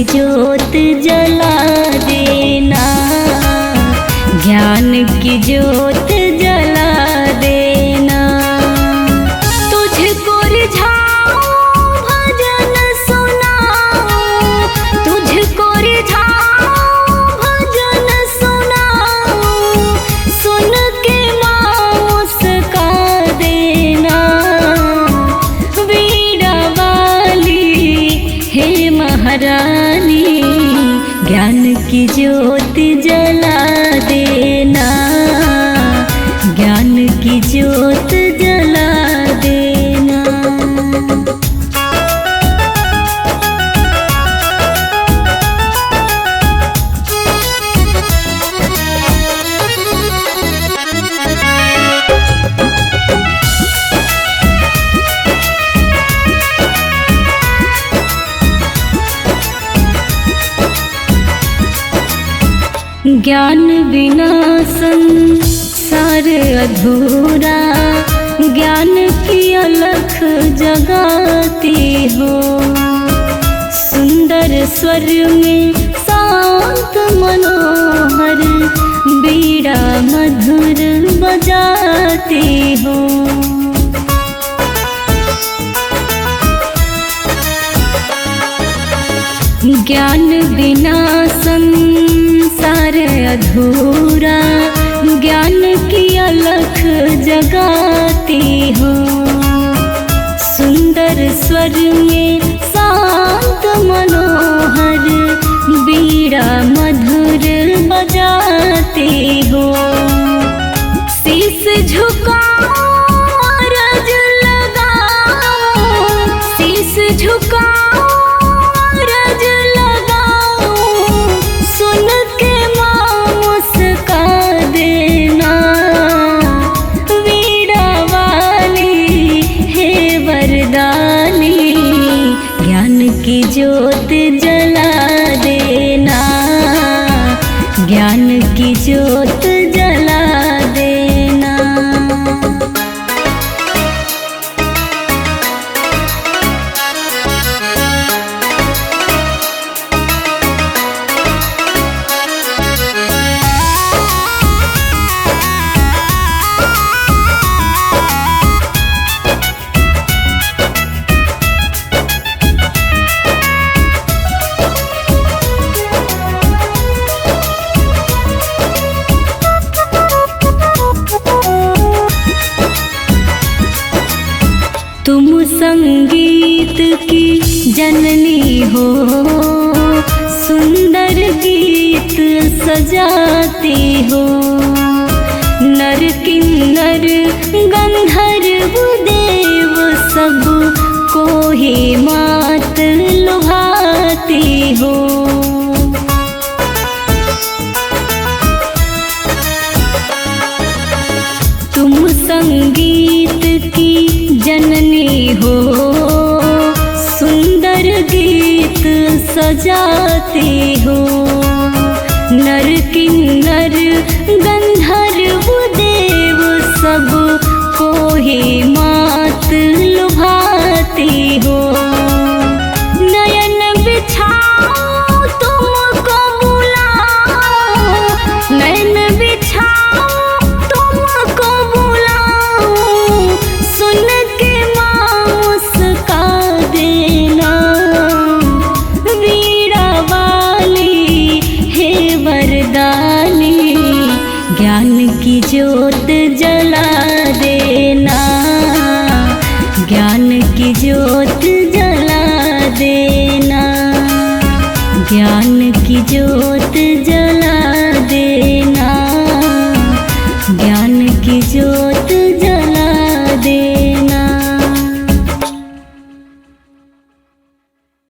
की ज्योत जला देना, ज्ञान की ज्योत जला देना। तुझको रिझाऊं भजन सुनाऊं, तुझको रिझाऊं भजन सुनाऊं, सुन के मुस्का देना। वीणा वाली हे महारानी, ज्ञान की ज्योत जला देना, ज्ञान की ज्योत जला देना। ज्ञान बिना संसार अधूरा, ज्ञान की अलख जगाती हो। सुंदर स्वर में शांत मनोहर बीड़ा मधुर बजाती हो। ज्ञान बिना संसार अधूरा, ज्ञान की अलख जगाती हो। सुंदर स्वर में शांत मनोहर बीड़ा मधुर बजाती हो। शीश झुकाओ अरज लगाओ, शीश झुकाओ अरज लगाओ, सुन के मुस्का देना। वीणा वाली हे वरदानी, ज्ञान की ज्योत जला देना, ज्ञान की ज्योत जला देना। तुम संगीत की जननी हो, सुंदर गीत सजाती हो। नर किन्नर गंधर्व देव सब को ही मात लुभाती हो। तुम संगीत की जननी हो, सुंदर गीत सजाती हो। नर किन्नर गंधर्व देव सब को ही मात लुभाती हो। नयन बिछाओ तुमको बुलाओ, नयन बिछाओ तुमको बुलाओ, सुन के मुस्का देना। वीणा वाली हे वरदानी, ज्ञान की ज्योत जला देना, ज्ञान की ज्योत जला देना, ज्ञान की ज्योत जला